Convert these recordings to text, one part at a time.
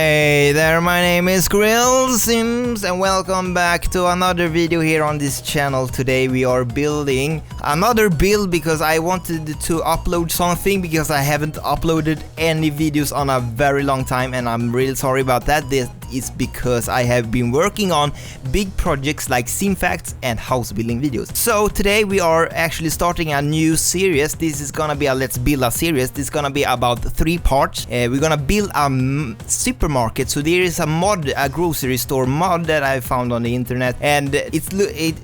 Hey there, my name is Chrillsims and welcome back to another video here on this channel. Today we are building another build because I wanted to upload something because I haven't uploaded any videos on a very long time, and I'm really sorry about that. This is because I have been working on big projects like sim facts and house building videos. So today we are actually starting a new series. This is gonna be a Let's Build a series. This is gonna be about 3 parts. We're gonna build a supermarket. So there is a mod, a grocery store mod that I found on the internet, and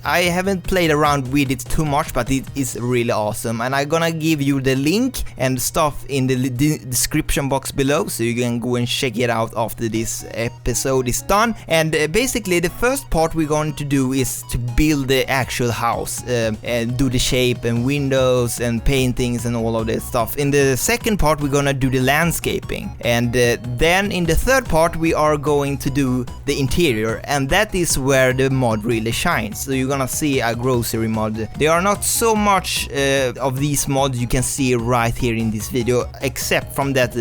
I haven't played around with it too much, but it is really awesome, and I'm gonna give you the link and stuff in the description box below, so you can go and check it out after this episode is done. And basically the first part we're going to do is to build the actual house and do the shape and windows and paintings and all of that stuff. In the second part we're gonna do the landscaping, and then in the third part we are going to do the interior, and that is where the mod really shines. So you're gonna see a grocery mod. There are not so much of these mods you can see right here in this video, except from that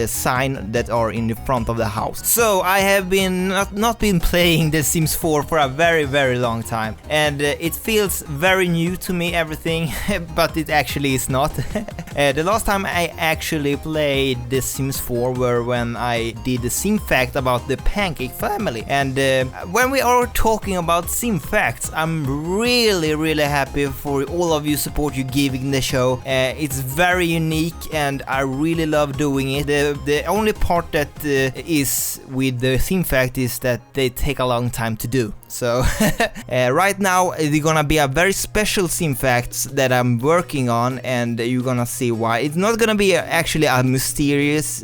sign that are in the front of the house. So I have been not been playing The Sims 4 for a very long time, and it feels very new to me, everything, but it actually is not. The last time I actually played The Sims 4 were when I did the sim fact about the pancake family, and when we are talking about sim facts, I'm really happy for all of you support you giving the show. It's very unique and I really love doing it. The only part that is with the sim fact is that they take a long time to do. So right now it's gonna be a very special sim facts that I'm working on, and you're gonna see why. It's not gonna be actually a mysterious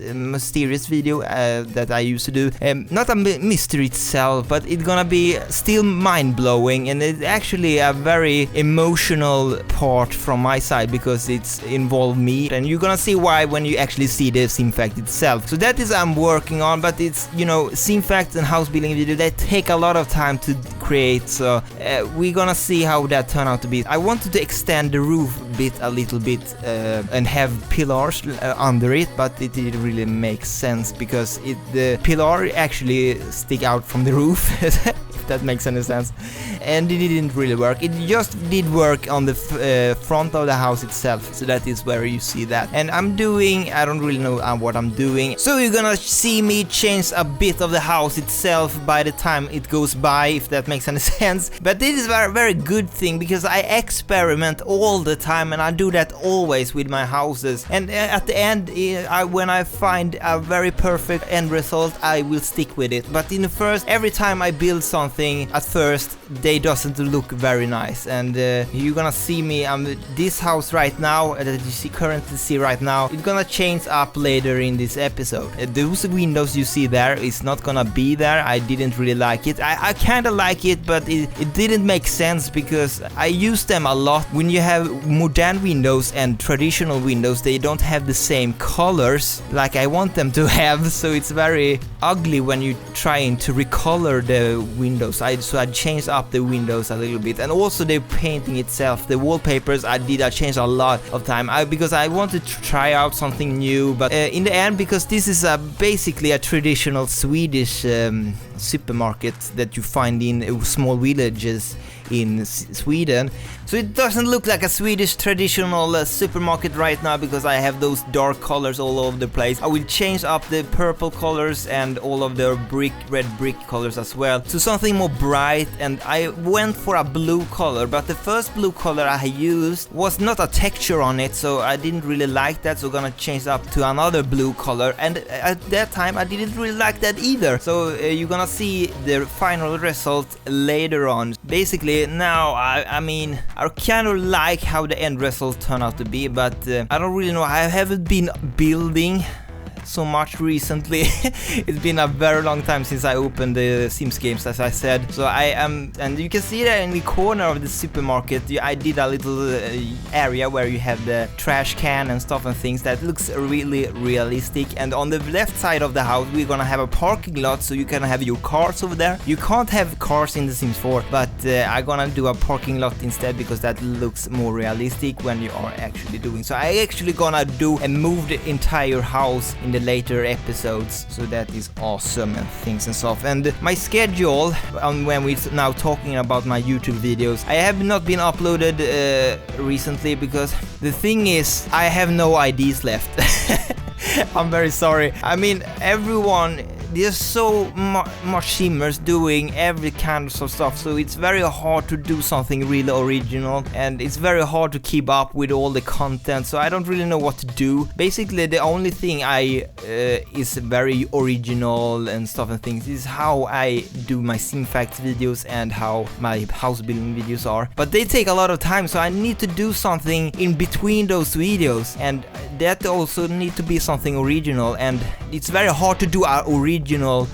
video that I used to do. Not a mystery itself, but it's gonna be still mind-blowing, and it's actually a very emotional part from my side because it's involved me, and you're gonna see why when you actually see the sim fact itself. So that is I'm working on, but it's, you know, sim facts and house building video, they take a lot of time to create, so we're gonna see how that turn out to be. I wanted to extend the roof a little bit and have pillars under it, but it didn't really make sense because the pillar actually stick out from the roof. If that makes any sense, and it didn't really work. It just did work on the front of the house itself, so that is where you see that. And I don't really know what I'm doing, so you're gonna see me change a bit of the house itself by the time it goes by, if that makes any sense. But this is a very good thing because I experiment all the time, and I do that always with my houses, and at the end when I find a very perfect end result, I will stick with it. But in the first, every time I build something at first, they doesn't look very nice, and you're gonna see me this house right now that you currently see right now, it's gonna change up later in this episode. Those windows you see there is not gonna be there. I didn't really like it. I kind of like it, but it didn't make sense because I use them a lot. When you have modern windows and traditional windows, they don't have the same colors like I want them to have, so it's very ugly when you're trying to recolor the windows. So I changed up the windows a little bit, and also the painting itself, the wallpapers, I changed a lot of time because I wanted to try out something new. But in the end, because this is basically a traditional Swedish supermarket that you find in small villages in Sweden, so it doesn't look like a Swedish traditional supermarket right now because I have those dark colors all over the place. I will change up the purple colors and all of the red brick colors as well to something more bright, and I went for a blue color, but the first blue color I used was not a texture on it, so I didn't really like that, so I'm gonna change up to another blue color, and at that time I didn't really like that either. So you're gonna see the final result later on. Basically now I mean I kind of like how the end result turned out to be, but I don't really know. I haven't been building so much recently. It's been a very long time since I opened the Sims games, as I said. So I am, and you can see that in the corner of the supermarket I did a little area where you have the trash can and stuff and things that looks really realistic. And on the left side of the house we're gonna have a parking lot, so you can have your cars over there. You can't have cars in the Sims 4, but I'm gonna do a parking lot instead because that looks more realistic when you are actually doing. So I actually gonna do and move the entire house in the later episodes, so that is awesome and things and stuff. And my schedule, when we're now talking about my YouTube videos, I have not been uploaded recently because the thing is I have no IDs left. I'm very sorry. I mean, everyone, there's so much simmers doing every kind of stuff, so it's very hard to do something really original, and it's very hard to keep up with all the content, so I don't really know what to do. Basically, the only thing I is very original and stuff and things is how I do my sim facts videos and how my house building videos are, but they take a lot of time, so I need to do something in between those videos, and that also need to be something original, and it's very hard to do a original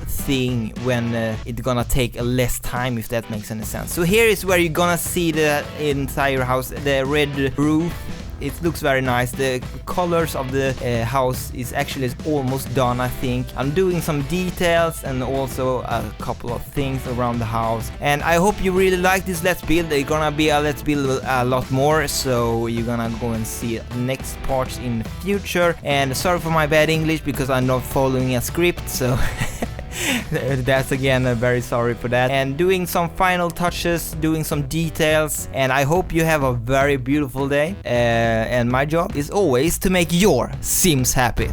thing when it's gonna take less time, if that makes any sense. So here is where you're gonna see the entire house, the red roof. It looks very nice. The colors of the house is actually almost done, I think. I'm doing some details and also a couple of things around the house. And I hope you really like this Let's Build. There's gonna be a Let's Build a lot more, so you're gonna go and see next parts in the future. And sorry for my bad English because I'm not following a script, so that's again very sorry for that. And doing some final touches, doing some details, and I hope you have a very beautiful day. And my job is always to make your Sims happy.